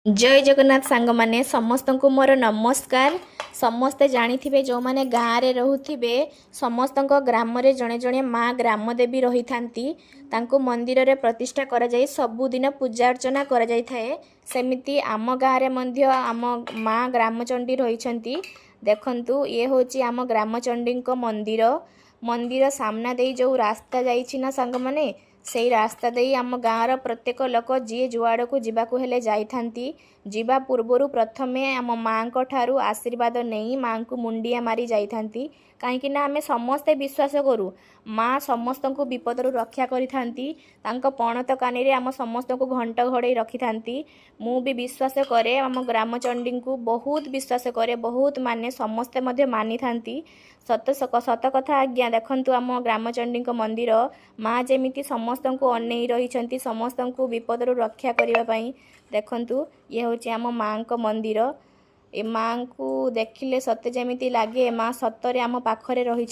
जय जगन्नाथ सांग माने समस्त को मोर नमस्कार। समस्ते जानी जो माने गाँव में रोथे समस्त ग्राम जड़े जड़े माँ ग्रामदेवी रही था मंदिर रे प्रतिष्ठा करा जाई सबुदिन पूजा अर्चना करा जाई थाए। सेमिति आम गाँव में आम माँ ग्रामचंडी रही देखंतु ये होची आम ग्रामचंडी मंदिर। मंदिर सामना दे जो रास्ता जाइछि ना सांग माने से रास्ता दे आम गाँवर प्रत्येक लोक जी जुआड़ को जीवाकू हेले जाइथांती। जीवा पूर्वर प्रथमे आम माँ ठारू आशीर्वाद नहीं माँ को मुंडिया मारी जाइथांती कहीं आमे समस्ते विश्वास करूँ माँ समस्त को विपदरू रक्षा करिथांती। तांको पणत कानी रे आम समस्त को घंट घड़े रखी थांती। मु भी विश्वास करे आम ग्रामचंडी को बहुत विश्वास करे बहुत माने समस्ते मध्य मानी थांती। सत कथा आज्ञा देखंतु आम ग्रामचंडी मंदिर माँ जेमिति समस्त को अनै रही समस्त को विपदरू रक्षा करने देखंतु ये होची आम माँ को मंदिर। ए माँ को देखिले सत्य जेमिति लागे माँ सतरे आम पाखरे रही।